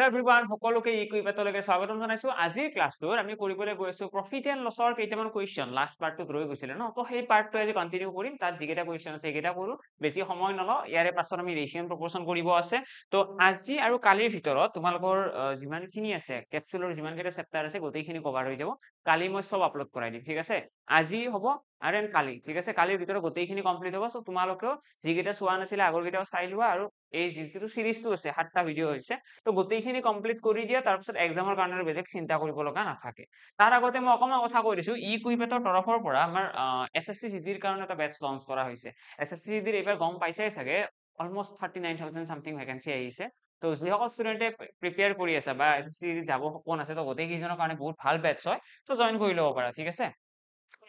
Hello' everyone সকলোকে ইকুইপেটলৈকে স্বাগতম জনাইছো আজিৰ ক্লাছটোত আমি কৰিবলৈ গৈ আছো প্ৰফিট এণ্ড লছৰ কেইটামান কুৱেশ্যন লাষ্ট পাৰ্টটোত ৰৈ গৈছিলে ন তো সেই পাৰ্টটো আজি কন্টিনিউ কৰিম তাত যিকেইটা কুৱেশ্যন আছে সেইকেইটা কৰো বেছি সময় নলওঁ ইয়াৰে পাছত আমি ৰেচিঅন প্ৰপোৰ্চন কৰিব আছে তো আজি আৰু কালিৰ ভিতৰত তোমালোকৰ যিমানখিনি আছে কেপচুলৰ যিমানকেইটা চেপ্টাৰ আছে গোটেইখিনি কভাৰ হৈ যাব কালি মই সব আপলোড কৰাই দিম ঠিক আছে আজি হ'ব আৰু কালি ঠিক আছে কালিৰ ভিতৰত গোটেইখিনি কমপ্লিট হ'ব সো তোমালোকেও যিকেইটা চোৱা নাছিলে আগৰ কেইটাও চাই লোৱা আৰু এই যিটো সিৰিজটো আছে 7টা ভিডিঅ হৈছে তো গোটেইখিনি কমপ্লিট কৰি দিয়া তাৰপিছত এক্সামৰ কাৰণে বেলেগ চিন্তা কৰিব লগা নাথাকে তাৰ আগতে মই অকমান কথা কৈ দিছো ইকুইপেটৰ তৰফৰ পৰা আমাৰ এসএসসি জিডিৰ কাৰণে এটা বেটচ লঞ্চ কৰা হৈছে এসএসসি জিডিৰ এইবাৰ গম পাইছাই চাগে অলমোস্ট 39000 সামথিং ভ্যাকেন্সি আহিছে তো যিসকল ষ্টুডেন্টে প্ৰিপেয়াৰ কৰি আছে বা এসএসসি যাব সপোন আছে তো গোটেইকেইজনৰ কাৰণে বহুত ভাল বেটচ হয় তো জয়েন কৰি ল'ব পাৰা ঠিক আছে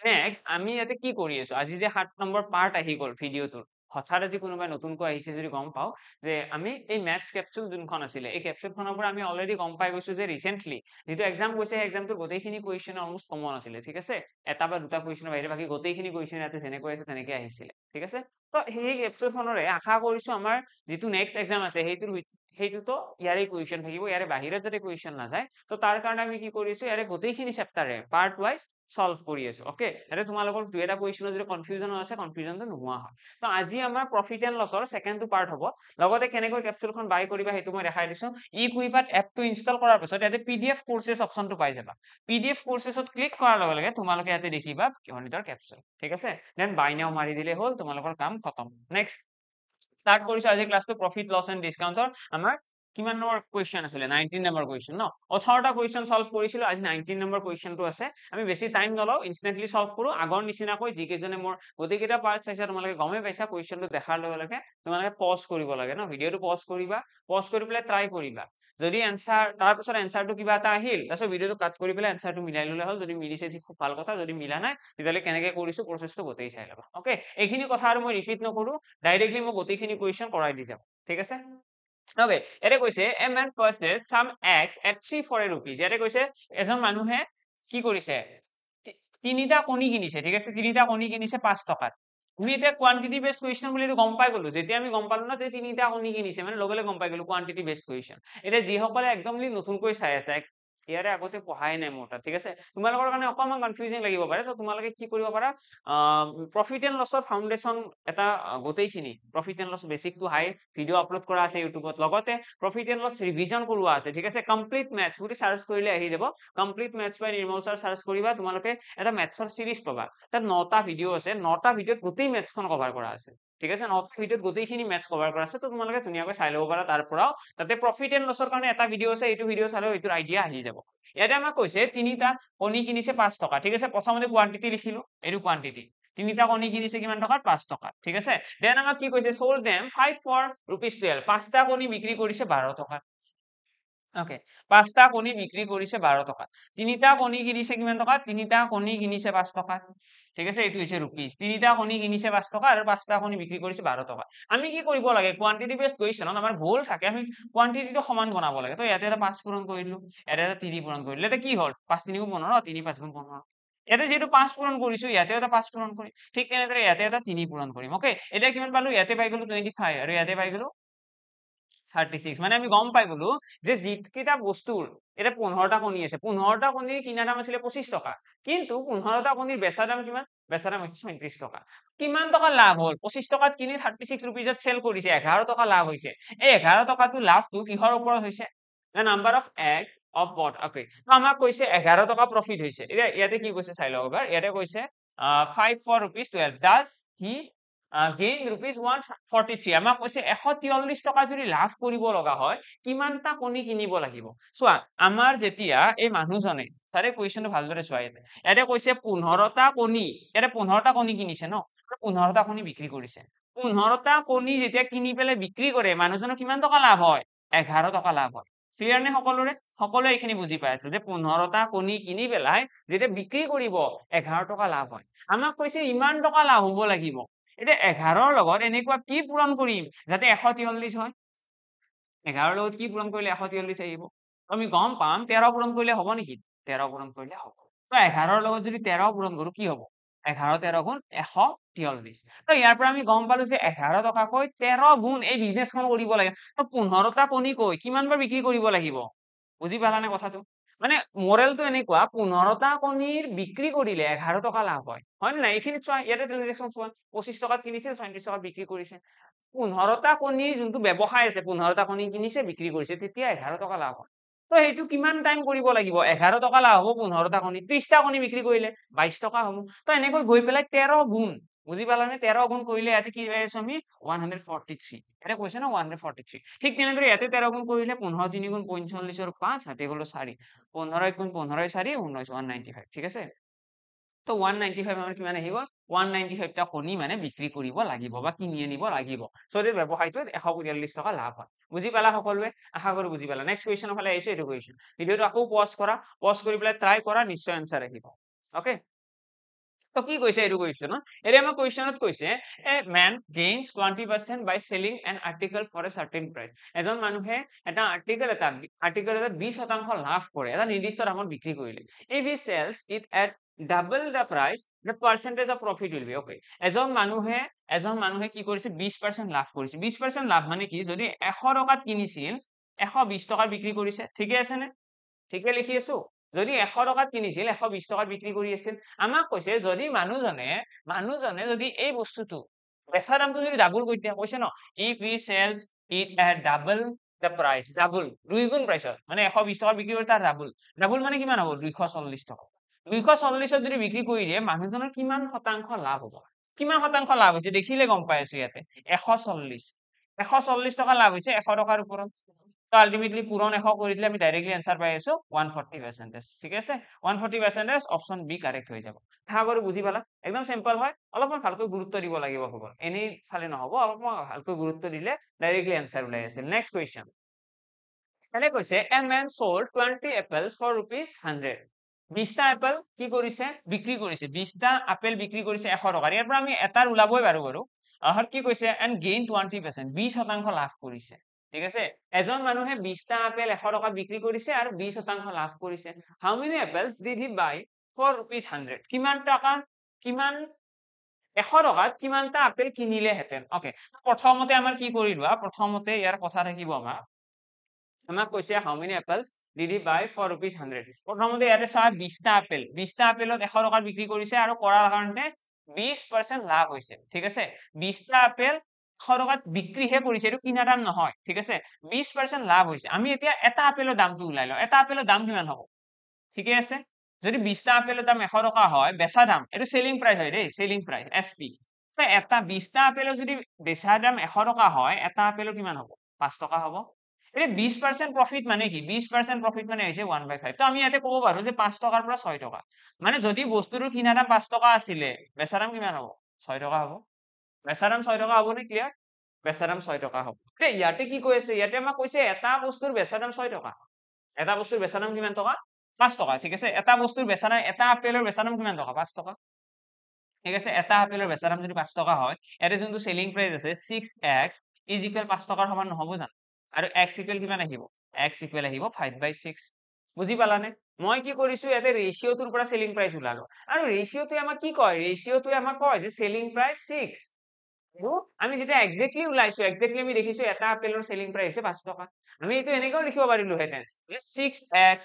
নেক্সট আমি ইয়াতে কি কৰি আছো আজি যে 7 নম্বৰ পাৰ্ট আহি গ'ল ভিডিঅ'টোৰ হঠাৎ আজি কোনোবাই নতুনকৈ আহিছে যদি গম পাও যে আমি এই ম্যাথছ ক্যাপসুল যোনখন আছিলে এই ক্যাপসুলখনৰ পৰা আমি অলৰেডি গম পাই গৈছো যে ৰিসেন্টলি যেটো এক্সাম গৈছে এই এক্সামটোৰ গোটেইখিনি কুৱেশ্যন অলমোস্ট কমন আছিলে ঠিক আছে এটা বা দুটা কুৱেশ্যনৰ বাহিৰে বাকি গোটেইখিনি কুৱেশ্যন ইয়াতে যেনেকৈ আছে তেনেকৈ আহিছিলে ঠিক আছে তো সেই ক্যাপসুলখনৰে আশা কৰিছো আমাৰ যেটো নেক্সট এক্সাম আছে সেইটোতো ইয়াৰে কুৱেশ্যন থাকিব ইয়াৰে বাহিৰত যদি কুৱেশ্যন নাযায় তো তাৰ কাৰণে আমি কি কৰিছো ইয়াৰে গোটেইখিনি চেপ্টাৰে পাৰ্ট ওয়াইজ সলভ কৰি আছো ওকে এটা তোমালোকৰ দুই এটা কুৱেশ্যনৰ যদি কনফিউজন আছে কনফিউজনটো নোহোৱা হয় তো আজি আমাৰ প্ৰফিট এণ্ড লছৰ সেকেন্ডটো পাৰ্ট হ'ব লগতে কেনেকৈ ক্যাপসুলখন বাই কৰিবা সেইটো মই দেখাই দিছো ইকুইপাট এপটো ইনষ্টল কৰাৰ পিছত ইয়াতে পিডিএফ কোৰ্সেছ অপচনটো পাই যাবা পিডিএফ কোৰ্সেছত ক্লিক কৰাৰ লগে লগে তোমালোকে ইয়াতে দেখিবা গণিতৰ ক্যাপসুল ঠিক আছে দেন বাই নাও মাৰি দিলে হ'ল তোমালোকৰ কাম খতম নেক্সট স্টাৰ্ট কৰিছো আজি ক্লাসটো প্ৰফিট লছ এণ্ড ডিসকাউন্টৰ আমাৰ কিমান নম্বৰ কুৱেশ্যন আছিলে 19 নম্বৰ কুৱেশ্যন ন 18টা কুৱেশ্যন সলভ কৰিছিলো আজি 19 নম্বৰ কুৱেশ্যনটো আছে আমি বেছি টাইম নলও ইনস্ট্যান্টলি সলভ কৰো আগৰ নিচিনাকৈ যিকেইজনে মোৰ গোটেইকেইটা পাৰ্ট চাইছা তোমালোকে গমে পাইছা কুৱেশ্যনটো দেখাৰ লগে লগে তোমালোকে পজ কৰিব লাগে ন ভিডিঅটো পজ কৰিবা পজ কৰি পেলাই ট্ৰাই কৰিবা যদি এনসাৰ তাৰ পিছত এনসাৰটো কিবা এটা আহিল তাৰপিছত ভিডিঅটো কাট কৰি পেলাই এনসারটো মিলাই ললে হ'ল যদি মিলিছে খুব ভাল কথা যদি মিলা নাই তেতিয়ালে কেনেকৈ কৰিছো প্ৰসেসটো গোটেই চাই লবা ওকে এইখিনি কথা আৰু মই ৰিপিট নকৰো ডাইৰেক্টলি মই গোটেইখিনি কুৱেশ্যন কৰাই দি যাম ঠিক আছে ওকে এটা কৈছে a man purchase sum x at 340 rupees ইয়াতে কৈছে এজন মানুহে কি কৰিছে তিনিটা কণী কিনিছে ঠিক আছে তিনিটা কণী কিনিছে 5 টকাত আমি এটা কোয়ান্টিটি বেসড কুৱেশ্যন বুলি গম পাই গলো যেতিয়া আমি গম পালো না যে তিনিটা কণী কিনিছে মানে লগে লগে গম পাই গলো কোয়ান্টিটি বেসড কুৱেশ্যন এটা যিসকলে একদমলি নতুনকৈ চাই আছে ইয়াৰে আগতে পঢ়াই নাই মোৰ তাত ঠিক আছে তোমালোকৰ কাৰণে অকমান কনফিউজিং লাগিব পাৰে তো তোমালোকে কি কৰিব পাৰা প্ৰফিট এণ্ড লছৰ ফাউণ্ডেশ্যন এটা গোটেইখিনি profit and loss basic to high video upload কৰা আছে ইউটিউবত লগতে প্ৰফিট এণ্ড লছ ৰিভিজন কৰোৱা আছে ঠিক আছে কমপ্লিট ম্যাথছ বুলি সাৰ্চ কৰিলে আহি যাব কমপ্লিট ম্যাথছ বাই নিৰ্মল ছাৰ সাৰ্চ কৰিবা তোমালোকে এটা ম্যাথছৰ সিৰিজ পাবা তাত 9টা ভিডিঅ আছে 9টা ভিডিঅত গোটেই ম্যাথছখন কভাৰ কৰা আছে ঠিক আছে 9টা ভিডিঅত গোটেইখিনি ম্যাথছ কভাৰ কৰা আছে তো তোমালোকে ধুনীয়াকৈ চাই ল'ব পাৰা তাৰ পৰাও তাতে প্ৰফিট এণ্ড লছৰ কাৰণে এটা ভিডিঅ আছে এইটো ভিডিঅ চালেও এইটোৰ আইডিয়া আহি যাব ইয়াতে আমাক কৈছে তিনিটা কণী কিনিছে 5 টকা ঠিক আছে প্ৰথমতে কোৱান্টিটি লিখিলো এইটো কোৱান্টিটি তিনিটা কণী কিনিছে কিমান টকাত 5 টকাত ঠিক আছে দেন আমাক কি কৈছে সোল্ড देम 5 for ₹12 পাঁচটা কণী বিক্ৰী কৰিছে 12 টকাত ওকে পাঁচটা কণী বিক্ৰী কৰিছে 12 টকাত তিনিটা কণী কিনিছে কিমান টকাত তিনিটা কণী কিনিছে 5 টকাত ঠিক আছে এইটো হৈছে ৰুপিস তিনিটা কণী কিনিছে 5 টকা আৰু পাঁচটা কণী বিক্ৰী কৰিছে 12 টকা আমি কি কৰিব লাগে কোয়ান্টিটি বেসড কুৱেশ্যনত আমাৰ ভুল থাকে আমি কোয়ান্টিটিটো সমান বনাব লাগে তো ইয়াতে এটা 5 পূৰণ কৰিলো ইয়াতে এটা 3 পূৰণ কৰিলো এটা কি হ'ল 5 3 গুণ 15 3 5 গুণ 15 ইয়াতে যেটো 5 পূৰণ কৰিছো ইয়াতে এটা 5 পূৰণ কৰিম ঠিক তেনেদৰে ইয়াতে এটা 3 পূৰণ কৰিম ওকে এটা কিমান পালো ইয়াতে পাই গলো 25 আৰু ইয়াতে পাই গলো 36 মানে আমি গম পাই গলো যে যিকেইটা বস্তুৰ এটা 15টা কণী আছে 15টা কণীৰ কিনা দাম আছিল 25 টকা কিন্তু 15টা কণীৰ বেচা দাম কিমান বেচা দাম হৈছে 37 টকা কিমান টকা লাভ হল 25 টকাত কিনি 36 rupeesত সেল কৰিছে 11 টকা লাভ হৈছে এই 11 টকাটো লাভটো কিহৰ ওপৰত হৈছে the number of eggs of what okay তো আমাক কৈছে 11 টকা প্ৰফিট হৈছে ইয়াতে কি কৈছে চাই লওক এবাৰ ইয়াতে কৈছে 5 for ₹12 does he gain ₹143 আমাক কৈছে 143 টকা যদি লাভ কৰিব লগা হয় কিমানটা কণী কিনিব লাগিব চোৱা আমাৰ যেতিয়া এই মানুহজনে সাৰে কুৱেশ্যনটো ভালদৰে চোৱা ইয়াতে কৈছে 15টা কণী ইয়াতে 15টা কণী কিনিছে ন 15টা কণী বিক্ৰী কৰিছে 15টা কণী যেতিয়া কিনি পেলাই বিক্ৰী কৰে মানুহজনৰ কিমান টকা লাভ হয় 11 টকা লাভ হয় ক্লিয়াৰ নে সকলোৱে এইখিনি বুজি পাই আছে যে 15টা কণী কিনি পেলাই যেতিয়া বিক্ৰী কৰিব 11 টকা লাভ হয় আমাক কৈছে ইমান টকা লাভ হ'ব লাগিব এটা 11ৰ লগত এনেকুৱা কি পূৰণ কৰিম যাতে 143 হয় 11ৰ লগত কি পূৰণ কৰিলে 143 আহিব আমি গম পাম 13 পূৰণ কৰিলে হ'ব নেকি 13 পূৰণ কৰিলে হ'ব তো 11ৰ লগত যদি 13 পূৰণ কৰো কি হ'ব 11 13 গুণ 143 তো ইয়াৰ পৰা আমি গম পালো যে 11 টকাকৈ 13 গুণ এই বিজনেছখন কৰিব লাগে তো 15টা কণী কৈ কিমান বাৰ বিক্ৰী কৰিব লাগিব বুজি পালানে কথাটো মানে মৰেলটো এনেকুৱা 15টা কণীৰ বিক্ৰী কৰিলে 11 টকা লাভ হয় নে নাই এইখিনি চোৱা ইয়াতে ট্ৰানজেকচন চোৱা 25 টকাত কিনিছিল 37 টকাত বিক্ৰী কৰিছে 15টা কণী যোনটো ব্যৱসায় আছে 15টা কণী কিনিছে বিক্ৰী কৰিছে তেতিয়া 11 টকা লাভ হয় তো সেইটো কিমান টাইম কৰিব লাগিব 11 টকা লাভ হ'ব 15টা কণী 30টা কণী বিক্ৰী কৰিলে 22 টকা হ'ব তো এনেকৈ গৈ পেলাই 13 গুণ বুজি পালানে 13 গুণ কৰিলে ইয়াতে কি পাই আছো আমি 143 এটা কৈছে না 143 ঠিক তেনেদৰে ইয়াতে 13 গুণ কৰিলে 15 3 গুণ 45 ৰ 5 হাতে গলো 4 15 1 গুণ 15 4 19 195 ঠিক আছে তো 195 আমাৰ কিমান আহিব 195 টা কণী মানে বিক্ৰী কৰিব লাগিব বা কিনি আনিব লাগিব সো এই ব্যৱসায়টোত 142 টকা লাভ হয় বুজি পালা সকলোৱে আশা কৰো বুজি পালা নেক্সট কুৱেশ্যনৰ ফালে আহিছে এইটো কুৱেশ্যন ভিডিওটো আকৌ পজ কৰি পেলাই ট্ৰাই কৰা নিশ্চয় আনসাৰ আহিব ওকে তো কি কৈছে এইটো কুৱেশ্যনত এতিয়া আমাৰ কুৱেশ্যনত কৈছে a man gains 20% by selling an article for a certain price এজন মানুহে এটা আৰ্টিকল এটা 20% লাভ কৰে এটা নিৰ্দিষ্ট দামত বিক্ৰী কৰিলে if he sells it at double the price the percentage of profit will be okay এজন মানুহে কি কৰিছে 20% লাভ কৰিছে 20% লাভ মানে কি যদি 100 টকাত কিনিছিল 120 টকাত বিক্ৰী কৰিছে ঠিকে আছে নে ঠিকে লিখি আছো যদি 100 টকাত কিনিছিল 120 টকাত বিক্ৰী কৰি আছিল আমাক কৈছে যদি মানুহজনে যদি এই বস্তুটো বেচা দামটো যদি ডাবল কৰি দিয়া কৈছে ন if he sells it at double the price double দুই গুণ প্ৰাইচত মানে 120 টকাত বিক্ৰী কৰি তাৰ ডাবল মানে কিমান হ'ব 240 টকা 240ত যদি বিক্ৰী কৰি দিয়ে মানুহজনৰ কিমান শতাংশ লাভ হ'ব কিমান শতাংশ লাভ হৈছে দেখিলে গম পাই আছো ইয়াতে 140 টকা লাভ হৈছে 100 টকাৰ ওপৰত তো আলটিমেটলি পূৰণ 100 কৰি দিলে আমি ডাইৰেক্টলি আনসাৰ পাই আছো 140% ঠিক আছে 140% অপচন বি কাৰেক্ট হৈ যাব আশা কৰো বুজি পালা একদম সিম্পল হয় অলপমান ভালকৈ গুৰুত্ব দিব লাগিব হ'ব এনেই চালে নহব অলপমান ভালকৈ গুৰুত্ব দিলে ডাইৰেক্টলি আনসাৰ ওলাই আছে নেক্সট কুৱেশ্যন এনে কৈছে a man sold 20 apples for rupees 100 20টা এপল কি কৰিছে বিক্ৰী কৰিছে 20টা আপেল বিক্ৰী কৰিছে 100 টকাৰ ইয়াৰ পৰা আমি এটাৰ ওলাবই বাৰু আহত কি কৈছে এণ্ড গেইন 20% 20% লাভ কৰিছে ঠিক আছে এজন মানুহে 20টা আপেল 100 টকাত বিক্ৰী কৰিছে আৰু 20% লাভ কৰিছে how many apples did he buy for rupees 100 কিমান 100 টকাত কিমানটা আপেল কিনিলেহেঁতেন ওকে প্ৰথমতে আমাৰ কি কৰি লোৱা প্ৰথমতে ইয়াৰ কথা থাকিব আমাক কৈছে how many apples did he buy for rupees 100 প্ৰথমতে ইয়াতে চোৱা 20টা আপেলত 100 টকাত বিক্ৰী কৰিছে আৰু কৰাৰ কাৰণে 20% লাভ হৈছে ঠিক আছে 20টা আপেল 100 টকাত বিক্ৰীহে কৰিছে এইটো কিনা দাম নহয় ঠিক আছে 20% লাভ হৈছে আমি এতিয়া এটা আপেলৰ দামটো ওলাই লওঁ এটা আপেলৰ দাম কিমান হ'ব ঠিকে আছে যদি 20টা আপেলৰ দাম 100 টকা হয় বেচা দাম এইটো সেলিং প্ৰাইস হয় দেই সেলিং প্ৰাইস এসপি তো এটা 20টা আপেলৰ যদি বেচা দাম 100 টকা হয় এটা আপেলৰ কিমান হ'ব 5 টকা হ'ব এতিয়া 20% প্ৰফিট মানে কি 20% প্ৰফিট মানে হৈছে 1/5 তো আমি ইয়াতে ক'ব পাৰো যে 5 টকাৰ পৰা 6 টকা মানে যদি বস্তুটোৰ কিনা দাম 5 টকা আছিলে বেচা দাম কিমান হ'ব 6 টকা হ'ব বেচা দাম 6 টকা হ'ব নে ক্লিয়াৰ বেচা দাম 6 টকা হ'ব ইয়াতে কি কৈ আছে ইয়াতে আমাক কৈছে এটা বস্তুৰ বেচা দাম 6 টকা এটা বস্তুৰ বেচা দাম কিমান টকা 5 টকা ঠিক আছে এটা বস্তুৰ বেচা দাম এটা আপেলৰ বেচা দাম কিমান টকা 5 টকা ঠিক আছে এটা আপেলৰ বেচা দাম যদি 5 টকা হয় ইয়াতে যোনটো সেলিং প্ৰাইস আছে 6x is equal 5 টকাৰ সমান নহব জানো আৰু x equal কিমান আহিব x equal আহিব 5/6 বুজি পালানে মই কি কৰিছো ইয়াতে ৰেশিওটোৰ পৰা সেলিং প্ৰাইস ওলালো আৰু ৰেশিওটোৱে আমাক কি কয় ৰেশিওটোৱে আমাক কয় যে সেলিং প্ৰাইস 6 আৰু আমি যেটা এক্স্যাক্টলি ওলাইছো এক্স্যাক্টলি আমি দেখিছো এটা আপেলৰ সেলিং প্ৰাইস আছে 5 টকা আমি এইটো এনেকৈ লিখিব পাৰিলো হেতেন যে 6x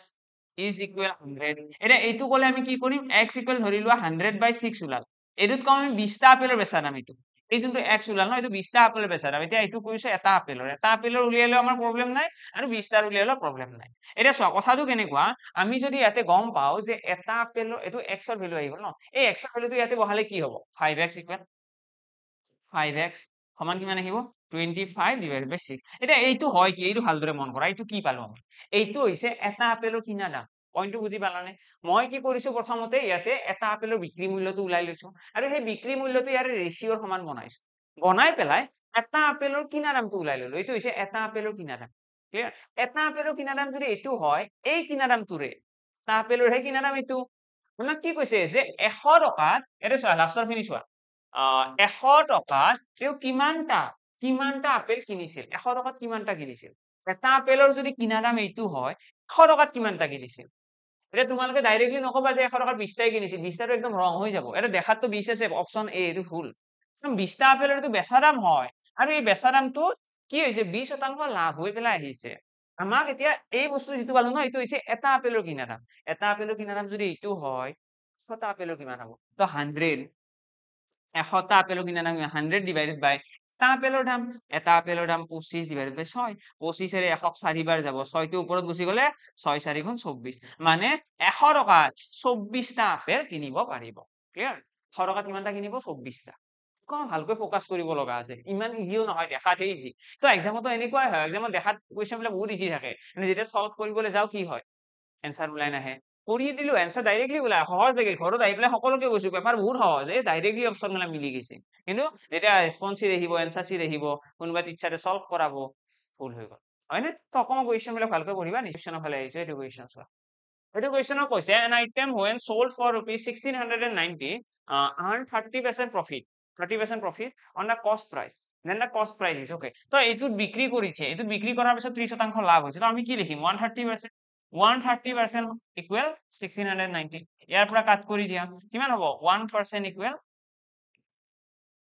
is equal 100 এটা এইটো কলে আমি কি কৰিম x equal ধৰি লোৱা 100/6 ওলাল এইটোত কম আমি 20টা আপেলৰ বেচা দাম এইটো এই যোনটো x ওলাল ন এইটো 20টা আপেলৰ বেচা দাম এতিয়া এইটো কৈছে এটা আপেলৰ উলিয়ালেও আমাৰ প্ৰবলেম নাই আৰু 20টাৰ উলিয়ালেও প্ৰবলেম নাই এতিয়া চোৱা কথাটো কেনেকুৱা আমি যদি ইয়াতে গম পাও যে এটা আপেলৰ এইটো x ৰ ভ্যালু আহিব ন এই x ৰ ভ্যালুটো ইয়াতে বহালে কি হ'ব 5x equal 5x সমান কিমান আহিব 25/6 এতিয়া এইটো হয় কি এইটো ভালদৰে মন কৰা এইটো কি পালো আমি এইটো হৈছে এটা আপেলৰ কিনা দাম পইণ্টটো বুজি পালানে মই কি কৰিছো প্ৰথমতে ইয়াতে এটা আপেলৰ বিক্ৰী মূল্যটো ওলাই লৈছো আৰু সেই বিক্ৰী মূল্যটো ইয়াৰে ৰেশিওৰ সমান বনাইছো বনাই পেলাই এটা আপেলৰ কিনা দামটো ওলাই ললো এইটো হৈছে এটা আপেলৰ কিনা দাম ক্লিয়াৰ এটা আপেলৰ কিনা দাম যদি এইটো হয় এই কিনা দামটোৰে এটা আপেলৰ হে কিনা দাম এইটো আপোনাক কি কৈছে যে 100 টকাত এটা চোৱা লাষ্টৰ খিনি চোৱা 100 টকাত তেওঁ কিমানটা আপেল কিনিছিল 100 টকাত কিমানটা কিনিছিল এটা আপেলৰ যদি কিনা দাম এইটো হয় 100 টকাত কিমানটা কিনিছিল এটা তোমালোকে ডাইৰেক্টলি নকবা যে 100 টকাৰ 20টাই কিনিছিল, 20টাটো একদম ৰং হৈ যাব। এটা দেখাততো 20 আছে, অপচন এ এইটো ভুল। 20টা আপেলৰ এইটো বেচা দাম হয়, আৰু এই বেচা দামটো কি হৈছে 20% লাভ হৈ পেলাই আহিছে। আমাক এতিয়া এই বস্তু যিটো পালো ন, এইটো হৈছে এটা আপেলৰ কিনা দাম। এটা আপেলৰ কিনা দাম যদি এইটো হয়, 100টা আপেলৰ কিমান হ'ব? তো 100, 100টা আপেলৰ কিনা দাম 100 ডিভাইডেড বাই এটা আপেলৰ দাম, এটা আপেলৰ দাম 25 ডিভাইডেড বাই 6, 25 এৰে 100ক 4 বাৰ যাব, 6টো ওপৰত গুচি গ'লে 6 4 গুণ 24, মানে 100 টকাত 24টা আপেল কিনিব পাৰিব। ক্লিয়াৰ? 100 টকাত কিমানটা কিনিব? 24টা। অকমান ভালকৈ ফকাস কৰিব লগা আছে, ইমান ইজিও নহয়, দেখাতহে ইজি। তো এক্সামতো এনেকুৱাই হয়, এক্সামত দেখাত কুৱেশ্যন বিলাক বহুত ইজি থাকে, কিন্তু যেতিয়া সলভ কৰিবলৈ যাও কি হয়, এনসাৰ ওলাই নাহে। কৰি দিলো, এনসাৰ ডাইৰেক্টলি ওলাই, সহজ লাগিল, ঘৰত আহি পেলাই সকলোকে কৈছো পেপাৰ বহুত সহজ, এই ডাইৰেক্টলি অপচন মানে মিলি গৈছে। কিন্তু যেতিয়া ৰেসপন্স চিট আহিব, এনসাৰ চিট আহিব, কোনোবা টিচাৰে সলভ কৰাব, ভুল হৈ গ'ল, হয়নে? তো অকমান কুৱেশ্যন বিলাক ভালকৈ পঢ়িবা। নিশ্চয় ফালে আহিছে এইটো কুৱেশ্যন চোৱা। এইটো কুৱেশ্যনত কৈছে an item when sold for rupees 1690 earn 30% profit, 30% profit on the cost price, then the cost price is okay. তো এইটোত বিক্ৰী কৰিছে, এইটোত বিক্ৰী কৰাৰ পিছত 30% লাভ হৈছে, তো আমি কি লিখিম? 130%, 130% ইকুৱেল 1690, ইয়াৰ পৰা কাট কৰি দিয়া কিমান হ'ব? 1% ইকুৱেল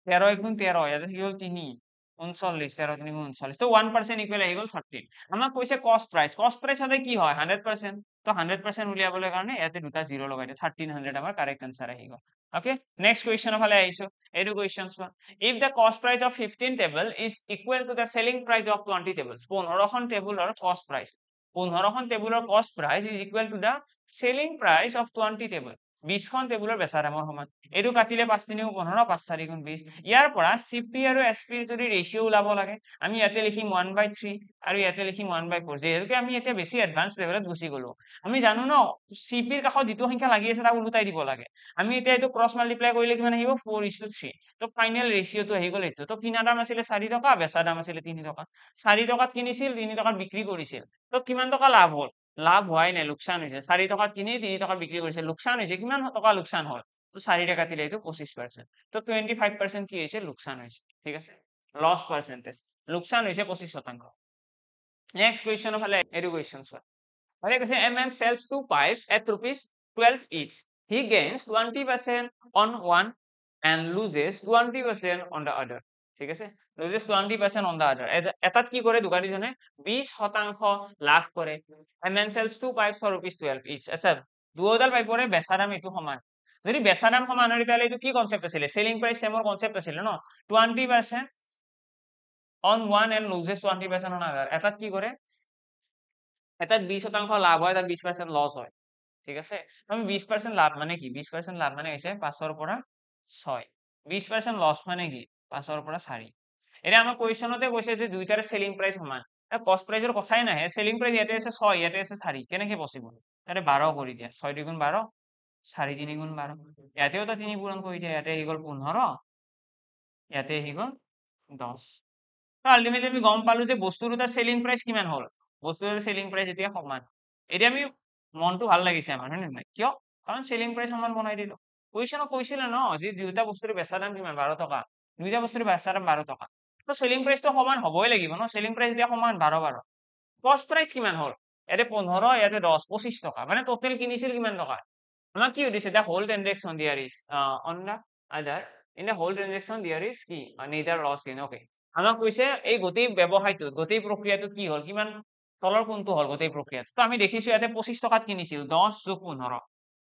13 গুণ 13, ইয়াতে কি হ'ল 3, 39, 13 3 গুণ 39, তো 1% ইকুৱেল আহি গ'ল 13। আমাক কৈছে কষ্ট প্ৰাইচ, কষ্ট প্ৰাইচ হলে কি হয়? 100%, তো 100% উলিয়াবলৈ কাৰণে ইয়াতে দুটা 0 লগাই দিওঁ, 1300 আমাৰ কাৰেক্ট আনসাৰ আহি গ'ল। Okay, next question ফালে আহিছো, এইটো question চোৱা। If the cost price of 15 table is equal to the selling price of 20 tables, 15খন টেবুলৰ cost price, 15খন টেবুলৰ cost price is equal to the selling price of 20 table, 20খন টেবুলৰ বেচা দামৰ সমান। এইটো কাটিলে 5 3 15, 5 4 20, ইয়াৰ পৰা CP আৰু SP যদি ৰেশিও ওলাব লাগে, আমি ইয়াতে লিখিম 1/3 আৰু ইয়াতে লিখিম 1/4, যেহেতুকে আমি এতিয়া বেছি এডভান্স লেভেলত গুচি গলো, আমি জানো ন CP ৰ কাষত যিটো সংখ্যা লাগি আছে তাক উলটাই দিব লাগে। আমি এতিয়া এইটো ক্ৰছ মাল্টিপ্লাই কৰিলে কিমান আহিব? 4:3, তো ফাইনেল ৰেশিওটো আহি গ'ল এইটো। তো কিনা দাম আছিলে 4 টকা, বেচা দাম আছিলে 3 টকা, 4 টকাত কিনিছিল, 3 টকাত বিক্ৰী কৰিছিল, তো কিমান টকা লাভ হ'ল? লাভ হোৱাই নাই, লোকচান হৈছে। 4 টকাত কিনি 3 টকাত বিক্ৰী কৰিছে, লোকচান হৈছে। কিমান টকা লোকচান হ'ল? তো 4 ৰে কাটিলে এইটো 25%, তো 25% কি হৈছে? লোকচান হৈছে। ঠিক আছে, লছ পাৰ্চেন্টেজ, লোকচান হৈছে 25%। নেক্সট কুৱেশ্যন ফালে এইটো কুৱেশ্যন চোৱা। ভালে কৈছে, a man sells 2 pipes at rupees 12 each, he gains 20% on one and loses 20% on the other. ঠিক আছে, loses 20% on the other, এটাত কি কৰে দোকানীজনে 20% লাভ কৰে। a man sells 2 pipes for rupees 12 each, আচ্ছা দুয়োডাল পাইপৰে বেচা দাম এইটো সমান, যদি বেচা দাম সমান হয় তেতিয়াহ'লে এইটো কি কনসেপ্ট আছিলে? সেলিং প্ৰাইস সেমৰ কনসেপ্ট আছিলে ন, 20% on one and loses 20% on other। এটাত কি কৰে, এটাত 20% লাভ হয়, এটাত 20% লস হয়। ঠিক আছে, আমি 20% লাভ মানে কি? 20% লাভ মানে হৈছে 5ৰ পৰা 6, 20% লস মানে কি? 5ৰ পৰা 4। এতিয়া আমাৰ কুৱেশ্যনতে কৈছে যে দুইটাৰে সেলিং প্ৰাইস সমান, কষ্ট প্ৰাইসৰ কথাই নাহে। সেলিং প্ৰাইস ইয়াতে আছে 6, ইয়াতে আছে 4, কেনেকে পসিবল? তাতে 12 কৰি দিয়া, 6 2 গুণ 12, 4 3 গুণ 12, ইয়াতেও তো 3 পূৰণ কৰি দিয়া, ইয়াতে আহি গ'ল 15, ইয়াতে আহি গ'ল 10। আলটিমেটলি আমি গম পালো যে বস্তু দুটাৰ সেলিং প্ৰাইস কিমান হ'ল? বস্তু দুটাৰ সেলিং প্ৰাইস এতিয়া সমান। এতিয়া আমি মনটো ভাল লাগিছে আমাৰ, হয় নে নাই? কিয়? কাৰণ সেলিং প্ৰাইস সমান বনাই দিলো। কুৱেশ্যনত কৈছিলে ন যে দুটা বস্তুৰ বেচা দাম কিমান? 12 টকা, দুইটা বস্তুৰ বেচা দাম 12 টকা, তো সেলিং প্ৰাইসটো সমান হ'বই লাগিব ন, সেলিং প্ৰাইস এতিয়া সমান 12 12। কষ্ট প্ৰাইস কিমান হ'ল? ইয়াতে 15, ইয়াতে 10, 25 টকা, মানে টোটেল কিনিছিল কিমান টকা? আমাক কি সুধিছে? the whole transaction there is on the other, in the whole transaction there is কি neither loss gain। okay, আমাক কৈছে এই গোটেই ব্যৱসায়টোত, গোটেই প্ৰক্ৰিয়াটোত কি হ'ল, কিমান তলৰ কোনটো হ'ল গোটেই প্ৰক্ৰিয়াত? তো আমি দেখিছো ইয়াতে 25 টকাত কিনিছিল, 10 যোগ 15,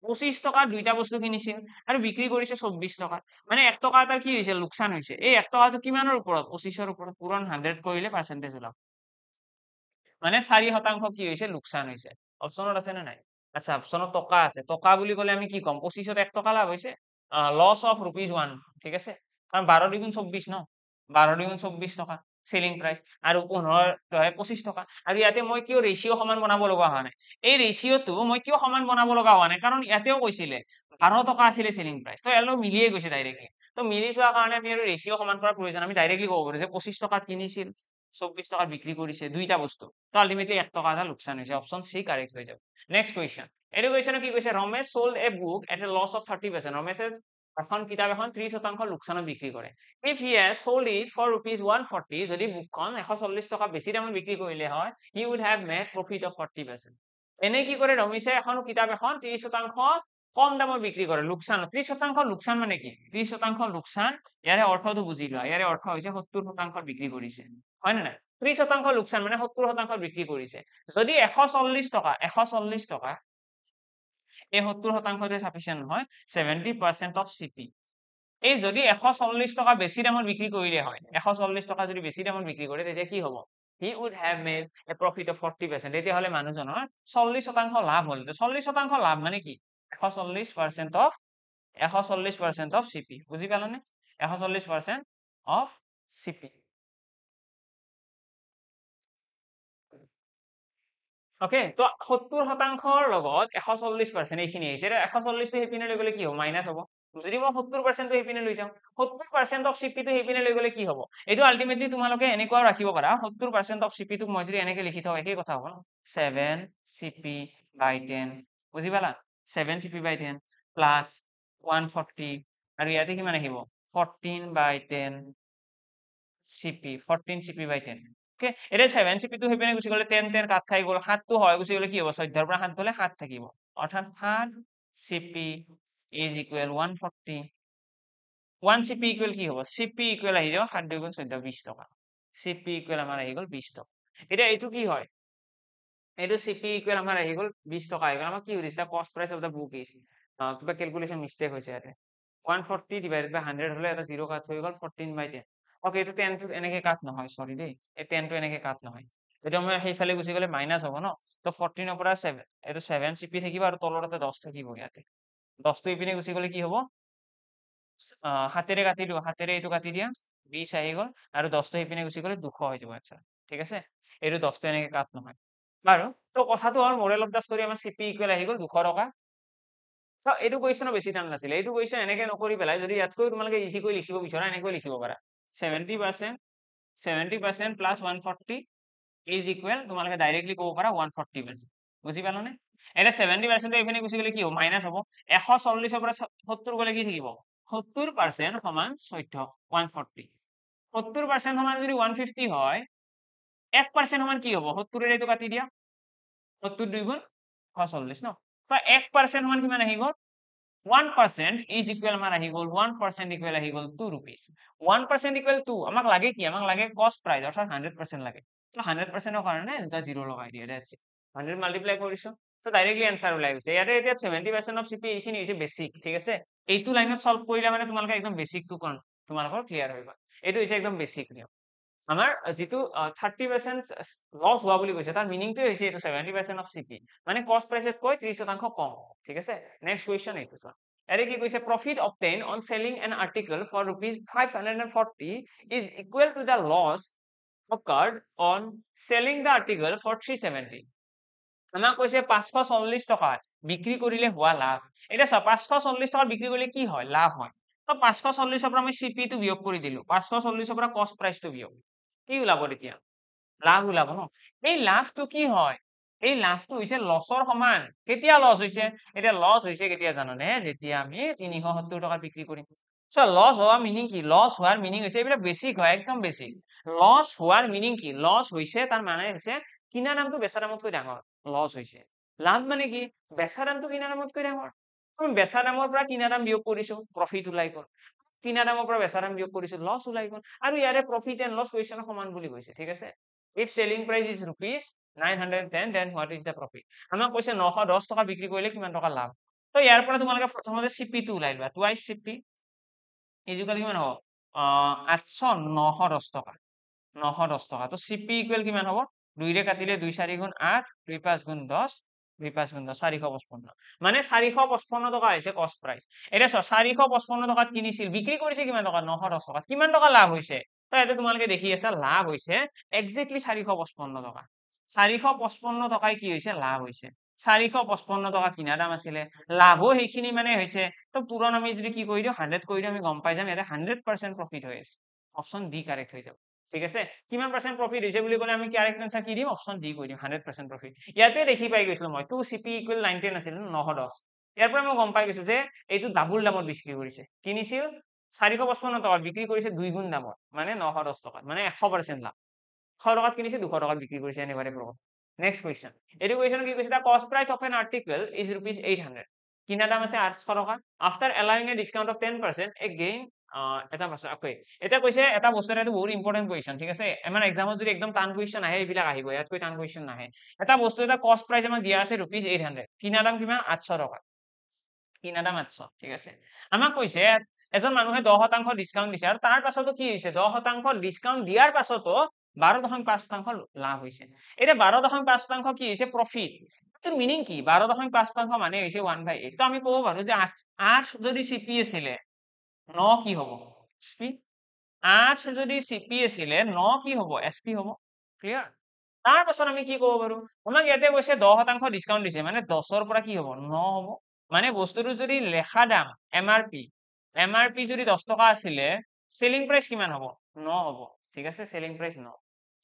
25 টকাত দুইটা বস্তু কিনিছিল আৰু বিক্ৰী কৰিছে 24 টকাত, মানে 1 টকা এটাৰ কি হৈছে? লোকচান হৈছে। এই 1 টকাটো কিমানৰ ওপৰত? 25ৰ ওপৰত, পূৰণ 100 কৰিলে পাৰ্চেন্টেজ ওলাব, মানে 4% কি হৈছে? লোকচান হৈছে। অপচনত আছে নে নাই? আচ্ছা, অপচনত টকা আছে, টকা বুলি ক'লে আমি কি ক'ম? 25ত 1 টকা লাভ হৈছে, লছ অফ ৰুপিজ 1। ঠিক আছে, কাৰণ 12 2 গুণ 24 ন, 12 2 গুণ 24 টকা সেলিং প্ৰাইস, আৰু 15 25 টকা। আৰু ইয়াতে মই কিয় ৰেশিও সমান বনাব লগা হোৱা নাই? এই ৰেশিওটো মই কিয় সমান বনাব লগা হোৱা নাই? কাৰণ ইয়াতেও কৈছিলে 12 টকা আছিলে সেলিং প্ৰাইস, তো ইয়ালৈ মিলিয়ে গৈছে ডাইৰেক্টলি। তো মিলি যোৱাৰ কাৰণে আমি আৰু ৰেশিও সমান কৰাৰ প্ৰয়োজন, আমি ডাইৰেক্টলি ক'ব পাৰো যে 25 টকাত কিনিছিল, 24 টকাত বিক্ৰী কৰিছে, দুইটা বস্তু, তো আলটিমেটলি 1 টকা এটা লোকচান হৈছে। অপচন সি কাৰেক্ট হৈ যাব। নেক্সট কুৱেশ্যন, এইটো কুৱেশ্যনে কি কৈছে? Ramesh sold a book at a loss of 30%, ৰমেশে এখন কিতাপ এখন 30% লোকচানত বিক্ৰী কৰে। if he has sold it for rupees 140, যদি বুকখন 140 টকা বেছি দামত বিক্ৰী কৰিলে হয়, he would have made profit of 40%। এনে কি কৰে ৰমেশে এখন কিতাপ এখন 30% কম দামত বিক্ৰী কৰে লোকচান 30% লোকচান মানে কি 30% লোকচান ইয়াৰে অৰ্থটো বুজি লোৱা ইয়াৰে অৰ্থ হৈছে 70% বিক্ৰী কৰিছে হয় নে নাই 30% লোকচান মানে 70% বিক্ৰী কৰিছে যদি 140 টকা এই 70% সাফিচিয়েন্ট নহয় 70% অফ চিপি এই যদি 140 টকা বেছি দামত বিক্ৰী কৰিলে হয় 140 টকা যদি বেছি দামত বিক্ৰী কৰে তেতিয়া কি হ'ব he would have made a profit of 40% তেতিয়া হলে মানুহজনৰ 40% লাভ হ'ল 40% লাভ মানে কি 140% of CP বুজি পালানে 140% of CP ওকে তো 70%ৰ লগত 140% এইখিনি আহিছে 140 টো হেপিনে লৈ গলে কি হ'ব মাইনাস হ'ব যদি মই 70% টো হেপিনে লৈ যাওঁ 70% অফ CP টো হেপিনে লৈ গলে কি হ'ব এইটো আলটিমেটলি তোমালোকে এনেকুৱাও ৰাখিব পাৰা 70% অফ CP টোক মই যদি এনেকে লিখি থওঁ একেই কথা হ'ব 7 CP by 10 বুজি পালা 7 CP by 10 প্লাস 140 আৰু ইয়াতে কিমান আহিব 14 by 10 CP 14 CP by 10 okay এটা 7 CP টো হেপিনে গুছি গলে 10 10 কাট খাই গল 7 টো হয় গুছি গলে কি হ'ব 14 ৰ পৰা 7 গলে 7 থাকিব অৰ্থাৎ 7 CP is equal 140 1 CP equal কি হ'ব CP equal আহি যাব 7 2 গুণ 14 20 টকা CP equal আমাৰ আহি গল 20 টকা এটা এইটো কি হয় এইটো CP equal আমাৰ আহি গল 20 টকা আহি গল আমাৰ কি হৈছে কষ্ট price of the book is কিবা ক্যালকুলেশন মিস্টেক হৈছে ইয়াতে 140 divided by 100 হলে এটা 0 কাট হৈ গল 14 by 10 ওকে এইটো 10 টো এনেকে কাট নহয় সরি দেই এই 10 টো এনেকে কাট নহয় এটা মই সেইফালে গুছি গলে মাইনাস হ'ব ন তো 14 ৰ পৰা 7 এইটো 7 CP থাকিব আৰু তলতে 10 থাকিব ইয়াতে 10 টো ইপিনে গুছি গলে কি হ'ব হাতেৰে কাটি দিও হাতেৰে এইটো কাটি দিয়া 20 আহি গল আৰু 10 টো ইপিনে গুছি গলে 200 হৈ যাব আচ্ছা ঠিক আছে এইটো 10 টো এনেকে কাট নহয় বাৰু তো কথাটো হ'ল মোৰেল অফ দা ষ্টৰী আমাৰ CP ইকুৱেল আহি গল 200 টকা তো এইটো কোৱেশ্চন বেছি টান নাছিল এইটো কোৱেশ্চন এনেকে নকৰি পেলাই যদি ইয়াতকৈ তোমালোকে ইজি কৈ লিখিব বিচৰা এনেকৈ লিখিব পাৰা 70% plus 140 is equal তোমালোকে ডাইৰেক্টলি ক'ব পাৰা 140% বুজি পালানে এটা 70% এইফালে গুছি গলে কি হ'ব মাইনাস হ'ব 140 ৰ পৰা 70 গলে কি থাকিব 70% সমান 14 140 70% সমান যদি 150 হয় 1% সমান কি হ'ব 70 ৰে এইটো কাটি দিয়া 70 2 গুণ 140 ন তো 1% সমান কিমান আহি গল 1% is equal আমাৰ আহি গল 1% equal আহি গল 2 rupees 1% equal 2 আমাক লাগে কি আমাক লাগে কষ্ট প্ৰাইস অৰ্থাৎ 100% লাগে তো 100% ৰ কাৰণে এটা 0 লগাই দিয়া দ্যাটস ইট 100 মাল্টিপ্লাই কৰিছো তো ডাইৰেক্টলি আনসাৰ ওলাই গৈছে ইয়াতে এতিয়া 70% অফ CP এইখিনি হৈছে বেসিক ঠিক আছে এইটো লাইনত সলভ কৰিলে মানে তোমালোকে একদম বেসিক টু তোমালোকৰ ক্লিয়াৰ হৈ গল এইটো হৈছে একদম বেসিক নিয়ম আমাৰ যেটো 30% লস হোৱা বুলি কৈছে তাৰ মিনিংটো হৈছে এইটো 70% অফ CP মানে কষ্ট প্ৰাইসত কৈ 30% কম ঠিক আছে নেক্সট কোৱেশ্চন এইটো চোৱা এৰে কি কৈছে profit obtained on selling an article for rupees 540 is equal to the loss occurred on selling the article for 370 আমাক কৈছে 540 টকাত বিক্ৰী কৰিলে হোৱা লাভ এটা 540 টকাত বিক্ৰী কৰিলে কি হয় লাভ হয় তো 540 ৰ পৰা মই CP টো বিয়োগ কৰি দিলো 540 ৰ পৰা কষ্ট প্ৰাইস টো বিয়োগ কি ওলাব তেতিয়া লাভ ওলাব ন এই লাভটো কি হয় এই লাভটো হৈছে লছৰ সমান কেতিয়া লছ হৈছে এতিয়া লছ হৈছে কেতিয়া জানানে যেতিয়া আমি 370 টকা বিক্ৰী কৰিম সো লছ হোৱা মিনিং কি লছ হোৱাৰ মিনিং হৈছে এইবিলাক বেসিক হয় একদম বেসিক লছ হোৱাৰ মিনিং কি লছ হৈছে তাৰ মানে হৈছে কিনা দামটো বেচা দামতকৈ ডাঙৰ লছ হৈছে লাভ মানে কি বেচা দামটো কিনা দামতকৈ ডাঙৰ আমি বেচা দামৰ পৰা কিনা দাম বিয়োগ কৰিছো প্ৰফিট ওলাই গল কিনা দামৰ পৰা বেচা দাম বিয়োগ কৰিছো লছ ওলাই গল আৰু ইয়াৰে প্ৰফিট এণ্ড লছ কোৱেশ্চনৰ সমান বুলি কৈছে ঠিক আছে if selling price is rupees 910 then what is the profit আমাক কৈছে 910 টকা বিক্ৰী কৰিলে কিমান টকা লাভ তো ইয়াৰ পৰা তোমালোকে প্ৰথমতে CP টো ওলাই লবা টুৱাইস CP ইকুৱেল কিমান হ'ব 800 910 টকা 910 টকা তো CP ইকুৱেল কিমান হ'ব 2 ৰে কাটিলে 2 4 গুণ 8 2 5 গুণ 10 2 5 গুণ 10 455 মানে 455 টকা হৈছে কষ্ট প্ৰাইস এটা 455 টকাত কিনিছিল বিক্ৰী কৰিছে কিমান টকা 910 টকা কিমান টকা লাভ হৈছে তো এটা তোমালোকে দেখি আছা লাভ হৈছে এক্স্যাক্টলি 455 টকা 455 টকায় কি হৈছে লাভ হৈছে 455 টকা কিনা দাম আছিলে লাভো সেইখিনি মানে হৈছে তো পুৰণ আমি যদি কি কৰি দিও 100 কৰি দিও আমি গম পাই যাম ইয়াতে 100% প্ৰফিট হৈ আছে অপচন ডি কাৰেক্ট হৈ যাব ঠিক আছে কিমান পাৰ্সেন্ট প্ৰফিট হৈছে বুলি ক'লে আমি কাৰেক্ট আনসাৰ কি দিম অপচন ডি কৰি দিম 100% প্ৰফিট ইয়াতে দেখি পাই গৈছিলো মই 2 CP ইকুৱেল 19 আছিল 910 ইয়াৰ পৰা মই গম পাই গৈছো যে এইটো ডাবল দামত বিক্ৰী কৰিছে কিনিছিল 455 টকাত বিক্ৰী কৰিছে 2 গুণ দামত মানে 910 টকাত মানে 100% লাভ 100 টকাত কিনিছে 200 টকাত বিক্ৰী কৰিছে এনেকুৱা টাইপৰ নেক্সট কুৱেশ্যন, এইটো কুৱেশ্যন কি কৈছে, cost price of an article is rupees 800, কিনা দাম আছে 800 টকা, after allowing a discount of 10% a gain এটা পাছত অকে, এটা কৈছে এটা বস্তু, এটা বহুত ইম্পৰ্টেন্ট কুৱেশ্যন, ঠিক আছে, আমাৰ এক্সামত যদি একদম টান কুৱেশ্যন আহে এইবিলাক আহিব, ইয়াতকৈ টান কুৱেশ্যন নাহে। এটা বস্তু এটা কষ্ট প্ৰাইচ আমাক দিয়া আছে ৰুপিজ 800, কিনা দাম কিমান 800 টকা, কিনা দাম 800, ঠিক আছে, আমাক কৈছে এজন মানুহে 10% ডিসকাউন্ট দিছে আৰু তাৰ পাছতো কি হৈছে, 10% ডিসকাউন্ট দিয়াৰ পাছতো 12.5% লাভ হৈছে। এতিয়া 12.5% কি হৈছে, প্ৰফিট। এটোৰ মিনিং কি, 12.5% মানে হৈছে 1/8। তো আমি ক'ব পাৰো যে 8 যদি চিপি আছিলে 9 কি হ'ব, এছপি। 8 যদি চিপি আছিলে 9 কি হ'ব, এছপি হ'ব। ক্লিয়াৰ। তাৰ পাছত আমি কি ক'ব পাৰো, আমাক ইয়াতে কৈছে 10% ডিসকাউন্ট দিছে, মানে 10ৰ পৰা কি হ'ব, 9 হ'ব। মানে বস্তুটো যদি লেখা দাম এমআৰপি যদি 10 টকা আছিলে, সেলিং প্ৰাইস কিমান হ'ব, 9 হ'ব, ঠিক আছে, সেলিং প্ৰাইস 9।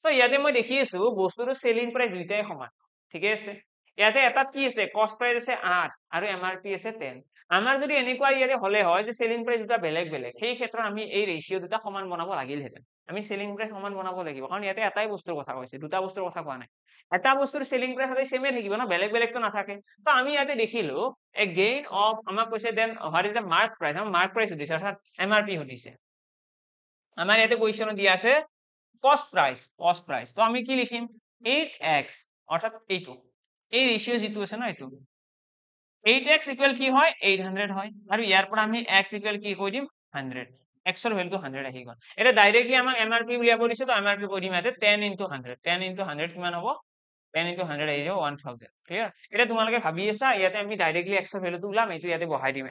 তো ইয়াতে মই দেখি আছো বস্তুটো সেলিং প্ৰাইস দুইটাই সমান, ঠিক আছে। ইয়াতে এটাত কি আছে, কষ্ট প্ৰাইস আছে 8 আৰু এমআৰপি আছে 10। আমাৰ যদি এনেকুৱা ইয়াতে হলে হয় যে সেলিং প্ৰাইস দুটা বেলেগ বেলেগ, সেই ক্ষেত্ৰত আমি এই ৰেশিও দুটা সমান বনাব লাগিলহেঁতেন। আমি সেলিং প্ৰাইস সমান বনাব লাগিব, কাৰণ ইয়াতে এটাই বস্তুৰ কথা কৈছে, দুটা বস্তুৰ কথা কোৱা নাই। এটা বস্তুৰ সেলিং প্ৰাইস সদায় সেমে থাকিব ন, বেলেগ বেলেগতো নাথাকে। তো আমি ইয়াতে দেখিলো এ গেইন অফ, আমাক কৈছে then what is the mark price, আমাৰ মাৰ্ক প্ৰাইস সুধিছে, অৰ্থাৎ এমআৰপি সুধিছে। আমাৰ ইয়াতে কুৱেশ্যনত দিয়া আছে কষ্ট প্ৰাইস। তো আমি কি লিখিম, 8x, অৰ্থাৎ এইটো এই ৰেশিও যিটো আছে ন, এইটো 8x ইকুৱেল কি হয়, 800 হয়, আৰু ইয়াৰ পৰা আমি x ইকুৱেল কি কৈ দিম, 100, x ৰ ভ্যালুটো 100 আহি গ'ল। এটা ডাইৰেক্টলি আমাক এমআৰপি উলিয়াব দিছে, তো এমআৰপি কৈ দিম ইয়াতে 10 × 100, 10 × 100 কিমান হ'ব, 10 × 100 আহি যাব 1000। ক্লিয়াৰ। এতিয়া তোমালোকে ভাবি আছা ইয়াতে আমি ডাইৰেক্টলি x ৰ ভ্যালুটো ওলাম, এইটো ইয়াতে বহাই দিম,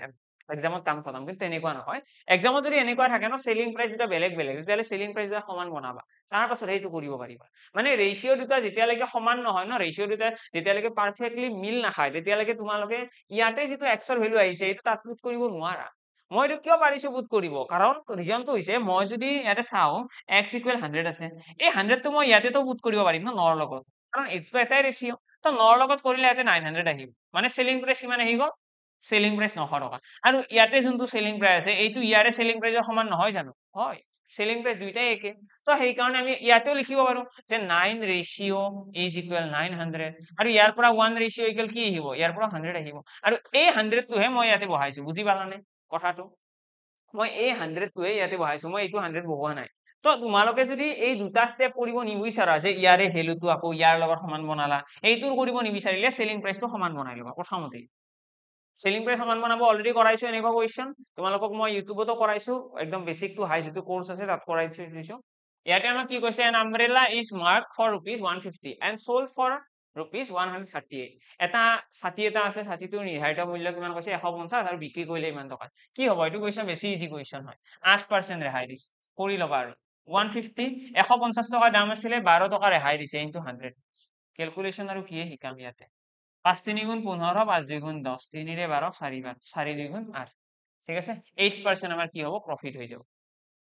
এক্সামত কাম খতম। কিন্তু তেনেকুৱা নহয়, এক্সামত যদি এনেকুৱা থাকে ন, সেলিং প্ৰাইস দুটা বেলেগ বেলেগ, তেতিয়াহ'লে সেলিং প্ৰাইস দুটা সমান বনাবা, তাৰ পাছত সেইটো কৰিব পাৰিবা। মানে ৰেশিও দুটা যেতিয়ালৈকে সমান নহয় ন, ৰেশিও দুটা যেতিয়ালৈকে পাৰফেক্টলি মিল নাখায়, তেতিয়ালৈকে তোমালোকে ইয়াতে যিটো x ৰ ভ্যালু আহিছে এইটো তাত পুট কৰিব নোৱাৰা। মই এইটো কিয় পাৰিছো পুট কৰিব, কাৰণ ৰিজনটো হৈছে মই যদি ইয়াতে চাও x ইকুৱেল 100 আছে, এই 100 টো মই ইয়াতেতো পুট কৰিব পাৰিম ন 9 ৰ লগত, কাৰণ এইটো এটাই ৰেশিও। তো 9 ৰ লগত কৰিলে ইয়াতে 900 আহিব, মানে সেলিং প্ৰাইস কিমান আহি গ'ল, সেলিং প্ৰাইস 900 টকা। আৰু ইয়াতে যোনটো সেলিং প্ৰাইস আছে এইটো ইয়াৰে সেলিং প্ৰাইসৰ সমান নহয় জানো, হয়, সেলিং প্ৰাইস দুইটাই একে। তো সেইকাৰণে আমি ইয়াতেও লিখিব পাৰো যে 9 ৰেশিও ইজ ইকুৱেল 900, আৰু ইয়াৰ পৰা 1 ৰেশিও ইকুৱেল কি আহিব, ইয়াৰ পৰা 100 আহিব। আৰু এই 100 টোহে মই ইয়াতে বহাইছো, বুজি পালানে কথাটো, মই এই 100 টোহে ইয়াতে বহাইছো, মই এইটো 100 বহোৱা নাই। তো তোমালোকে যদি এই দুটা স্টেপ কৰিব নিবিচাৰা যে ইয়াৰে ভ্যালুটো আকৌ ইয়াৰ লগত সমান বনালা, এইটোৰ কৰিব নিবিচাৰিলে সেলিং প্ৰাইসটো সমান বনাই ল'বা প্ৰথমতেই। সেলিং প্ৰাইস সমান বনাব অলৰেডি কৰাইছো এনেকুৱা কুৱেশ্যন, তোমালোকক মই ইউটিউবতো কৰাইছো, একদম বেসিক টু হাই যিটো কোৰ্স আছে তাত কৰাইছো দিছো। ইয়াতে আমাক কি কৈছে, an umbrella is mark for ₹150 and sold for ₹138। এটা ছাতি এটা আছে, ছাতিটোৰ নিৰ্ধাৰিত মূল্য কিমান কৈছে 150, আৰু বিক্ৰী কৰিলে ইমান টকা। কি হ'ব, এইটো কুৱেশ্যন বেছি ইজি কুৱেশ্যন হয়, 8% ৰেহাই দিছে, কৰি ল'বা। আৰু 150, 150 টকা দাম আছিলে, 12 টকা ৰেহাই দিছে, ইনটু 100। কেলকুলেশ্যন আৰু কিয়ে শিকাম ইয়াতে, 5 × 3 = 15, 5 × 2 = 10, 3 ৰে 12, 4 × 2 = 8, ঠিক আছে। 8% আমাৰ কি হ'ব, প্ৰফিট হৈ যাব।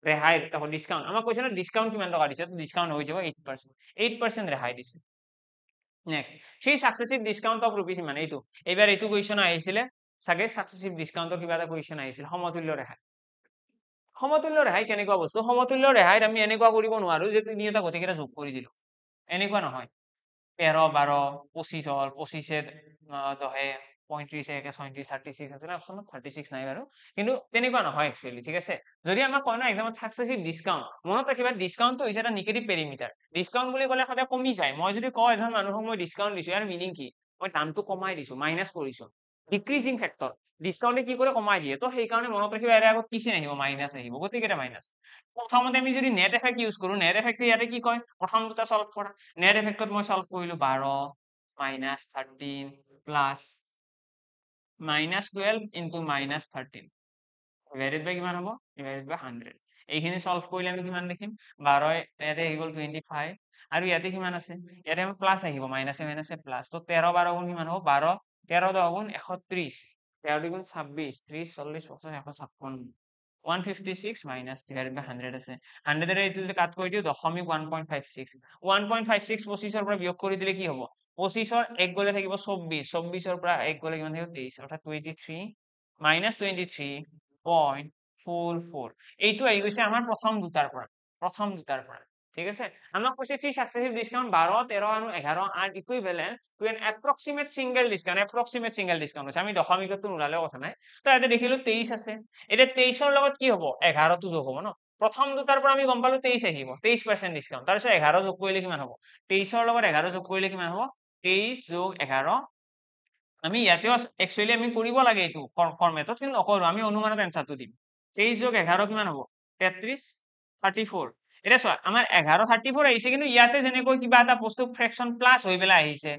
ৰেহাই, তাকো ডিসকাউন্ট, আমাক কৈছে ন ডিসকাউন্ট কিমান টকা দিছে, তো ডিসকাউন্ট হৈ যাব 8%, 8% ৰেহাই দিছে। নেক্সট, সেই সাকসেসিভ ডিসকাউন্ট অফ ৰুপিজ ইমান, এইটো এইবাৰ এইটো কুৱেশ্যন আহিছিলে চাগে, সাকসেসিভ ডিসকাউন্টৰ কিবা এটা কুৱেশ্যন আহিছিল, সমতুল্য ৰেহাই। সমতুল্য ৰেহাই কেনেকুৱা বস্তু, সমতুল্য ৰেহাইত আমি এনেকুৱা কৰিব নোৱাৰো যে তিনিটা গোটেইকেইটা যোগ কৰি দিলো, এনেকুৱা নহয়। 13, 12, 25 হল, 25 10, 35 1 36, 36 আছে না অপশনত, 36 নাই বাৰু, কিন্তু তেনেকুৱা নহয় একচুৱেলি, ঠিক আছে। যদি আমাক কয় ন এক্সামত সাকসেসিভ ডিসকাউন্ট, মনত ৰাখিবা ডিসকাউন্টটো হৈছে এটা নেগেটিভ পেৰিমিটাৰ। ডিসকাউন্ট বুলি ক'লে সদায় কমি যায়। মই যদি কওঁ এজন মানুহক মই ডিসকাউন্ট দিছো, ইয়াৰ মিনিং কি, মই দামটো কমাই দিছো, মাইনাছ কৰিছো, ডিক্ৰিজিং ফেক্টৰ। ডিসকাউন্টে কি কৰে, কমাই দিয়ে। তো সেইকাৰণে মনত ৰাখিবা ইয়াৰে আগত কি চিন আহিব, মাইনাছ আহিব, গোটেইকেইটা মাইনাছ। প্ৰথমতে আমি যদি নেট এফেক্ট ইউজ কৰো, নেট এফেক্টে ইয়াতে কি কয়, প্ৰথম দুটা সলভ কৰা। নেট এফেক্টত মই সলভ কৰিলো 12 - 13 প্লাস -12 × -13, ডিভাইডেড বাই কিমান হ'ব, ডিভাইডেড বাই 100। এইখিনি সলভ কৰিলে আমি কিমান লিখিম, 12 ইয়াতে আহি গ'ল 25, আৰু ইয়াতে কিমান আছে, ইয়াতে আমি প্লাস আহিব, মাইনাসে মাইনাসে প্লাস। তো 13 12 গুণ কিমান হ'ব, 12 13 10 গুণ 130, 13 2 গুণ 26, 30 40 50 156, 156 মাইনাস ডিভাইডেড বাই 100 আছে। 100 এৰে এইটো যদি কাট কৰি দিও, দশমিক 1.56, 1.56 25 পৰা বিয়োগ কৰি দিলে কি হ'ব, 25 1 গলে থাকিব 24, 24 পৰা 1 গলে কিমান থাকিব 23, অৰ্থাৎ 23 -23.44। এইটো আহি গৈছে আমাৰ প্ৰথম দুটাৰ পৰা। ঠিক আছে আমাক কৈছে থ্ৰী সাকচেছিভ ডিসকাউন্ট 12 13 আৰু 11 R equivalent two N approximate single discount আছে আমি দশমিকটো নোলালেও কথা নাই তো ইয়াতে দেখিলো 23 আছে এতিয়া 23 ৰ লগত কি হ'ব 11 টো যোগ হ'ব ন প্ৰথম দুটাৰ পৰা আমি গম পালো 23 আহিব 23% ডিসকাউন্ট তাৰ পিছত 11 যোগ কৰিলে কিমান হ'ব 23 ৰ লগত 11 যোগ কৰিলে কিমান হ'ব 23 যোগ 11 আমি ইয়াতেও একচুয়ালি আমি কৰিব লাগে এইটো ফৰমেটত কিন্তু নকৰো আমি অনুমানত এনসারটো দিম 23 যোগ 11 কিমান হ'ব 33 34 এটা চোৱা আমাৰ 11 34 আহিছে কিন্তু ইয়াতে যেনেকৈ কিবা এটা বস্তু ফ্ৰেকশন প্লাস হৈ পেলাই আহিছে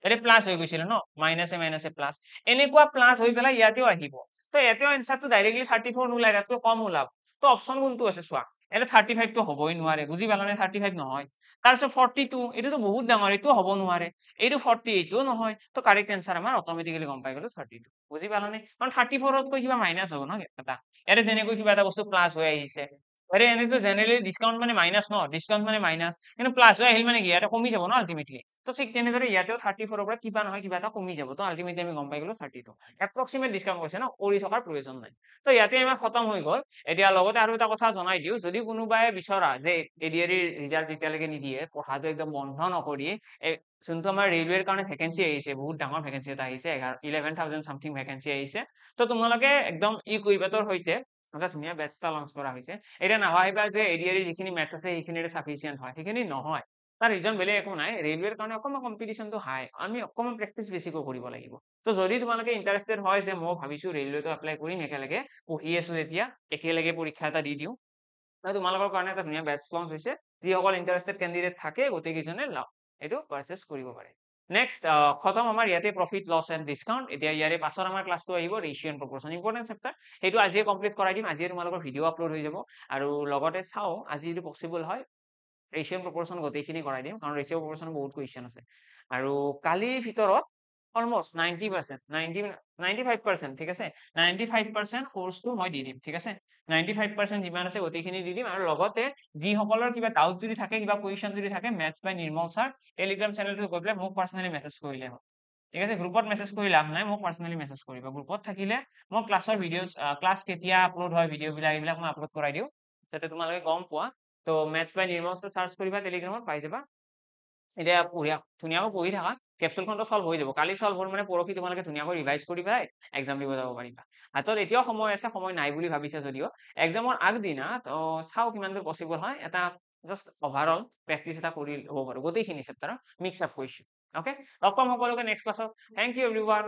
এৰে প্লাস হৈ গৈছিল ন মাইনাসে মাইনাসে প্লাস এনেকুৱা প্লাস হৈ পেলাই ইয়াতেও আহিব তো ইয়াতেও এনসাৰটো ডাইৰেক্টলি 34 নোলাই তাতকৈ কম ওলাব তো অপচন কোনটো আছে চোৱা এটা 35 তো হ'বই নোৱাৰে বুজি পালানে 35 নহয় তাৰপিছত 42 এইটোতো বহুত ডাঙৰ এইটো হ'ব নোৱাৰে এইটো 40 এইটোও নহয় তো কাৰেক্ট এনসাৰ আমাৰ অটোমেটিক্যালি গম পাই গলো 32 বুজি পালানে কাৰণ 34 তকৈ কিবা মাইনাস হ'ব ন এটা এৰে যেনেকৈ কিবা এটা বস্তু প্লাস হৈ আহিছে আরে এনেতো জেনারেলি ডিসকাউন্ট মানে মাইনাস ন ডিসকাউন্ট মানে মাইনাস কিন্তু প্লাস হৈ আহিল মানে কি এটা কমি যাব ন আলটিমেটলি তো ঠিক তেনেদৰে ইয়াতেও 34 ৰ পৰা কিবা নহয় কিবা এটা কমি যাব তো আলটিমেটলি আমি গম পাই গলো 32 এপ্ৰক্সিমেট ডিসকাউন্ট কৈছে ন কৰি থকাৰ প্ৰয়োজন নাই তো ইয়াতে আমাৰ খতম হৈ গল এতিয়া লগতে আৰু এটা কথা জনাই দিও যদি কোনোবাই বিচৰা যে এডিআৰি ৰিজাল্ট যেতিয়ালৈকে নিদিয়ে পঢ়াটো একদম বন্ধ নকৰি যোনটো আমাৰ ৰেলৱেৰ কাৰণে ভেকেন্সি আহিছে বহুত ডাঙৰ ভেকেন্সি এটা আহিছে 11,000 সামথিং ভেকেন্সি আহিছে তো তোমালোকে একদম ই কুইবেটৰ সৈতে এটা ধুনীয়া বেটছ এটা লঞ্চ কৰা হৈছে এটা নাভাবিবা যে এডিআৰি যিখিনি মেথছ আছে সেইখিনিৰে সাফিচিয়েন্ট হয় সেইখিনি নহয় তাৰ ৰিজন বেলেগ একো নাই ৰেলৱেৰ কাৰণে অকণমান কম্পিটিশনটো হাই আমি অকণমান প্ৰেক্টিচ বেছিকৈ কৰিব লাগিব তো যদি তোমালোকে ইন্টাৰেষ্টেড হয় যে মই ভাবিছো ৰেলৱেটো এপ্লাই কৰিম একেলগে পঢ়ি আছো যেতিয়া একেলগে পৰীক্ষা এটা দি দিওঁ তোমালোকৰ কাৰণে এটা ধুনীয়া বেটছ লঞ্চ হৈছে যিসকল ইন্টাৰেষ্টেড কেণ্ডিডেট থাকে গোটেইকেইজনে এইটো পাৰচেজ কৰিব পাৰে নেক্সট খতম আমাৰ ইয়াতে প্ৰফিট লছ এণ্ড ডিসকাউন্ট এতিয়া ইয়াৰে পাছৰ আমাৰ ক্লাছটো আহিব ৰেশিও এণ্ড প্ৰপোৰ্শন ইম্পৰ্টেন্ট চেপ্টাৰ সেইটো আজিয়ে কমপ্লিট কৰাই দিম আজিয়ে তোমালোকৰ ভিডিও আপলোড হৈ যাব আৰু লগতে চাও আজি যদি পসিবল হয় ৰেশিও এণ্ড প্ৰপোৰ্শন গোটেইখিনি কৰাই দিম কাৰণ ৰেশিও প্ৰপোৰ্শন বহুত কুৱেশ্যন আছে আৰু কালিৰ ভিতৰত অলমোস্ট 90% 95% ঠিক আছে 95% কোর্সটো মই দি দিম ঠিক আছে 95% যিমান আছে গোটেইখিনি দি দিম আৰু লগতে যিসকলৰ কিবা ডাউট যদি থাকে কিবা কুৱেশ্যন যদি থাকে মেথছ বাই নিৰ্মল ছাৰ টেলিগ্ৰাম চেনেলটো গৈ পেলাই মোক পাৰ্সোনালি মেছেজ কৰিলে হ'ল ঠিক আছে গ্ৰুপত মেছেজ কৰি লাভ নাই মোক পাৰ্সোনালি মেছেজ কৰিবা গ্ৰুপত থাকিলে মই ক্লাছৰ ভিডিঅ'জ ক্লাছ কেতিয়া আপলোড হয় ভিডিঅ' বিলাক এইবিলাক মই আপলোড কৰাই দিওঁ যাতে তোমালোকে গম পোৱা তো মেথছ বাই নিৰ্মল ছাৰ সাৰ্চ কৰিবা টেলিগ্ৰামত পাই যাবা এতিয়া ধুনীয়াকৈ পঢ়ি থাকা কেপচুলখনটো সলভ হৈ যাব কালি সলভ হ'ল মানে পৰহি তোমালোকে ধুনীয়াকৈ ৰিভাইজ কৰি পেলাই এক্সাম দিব যাব পাৰিবা হাতত এতিয়াও সময় আছে সময় নাই বুলি ভাবিছা যদিও এক্সামৰ আগদিনা তো চাও কিমান দূৰ পসিবল হয় এটা জাস্ট ওভাৰঅল প্ৰেক্টিচ এটা কৰি ল'ব পাৰো গোটেইখিনি চেপ্টাৰৰ মিক্স আপ কুৱেশ্যন ওকে লগ পাম সকলোকে নেক্সট ক্লাছত থ্যাংক ইউ এভৰিৱান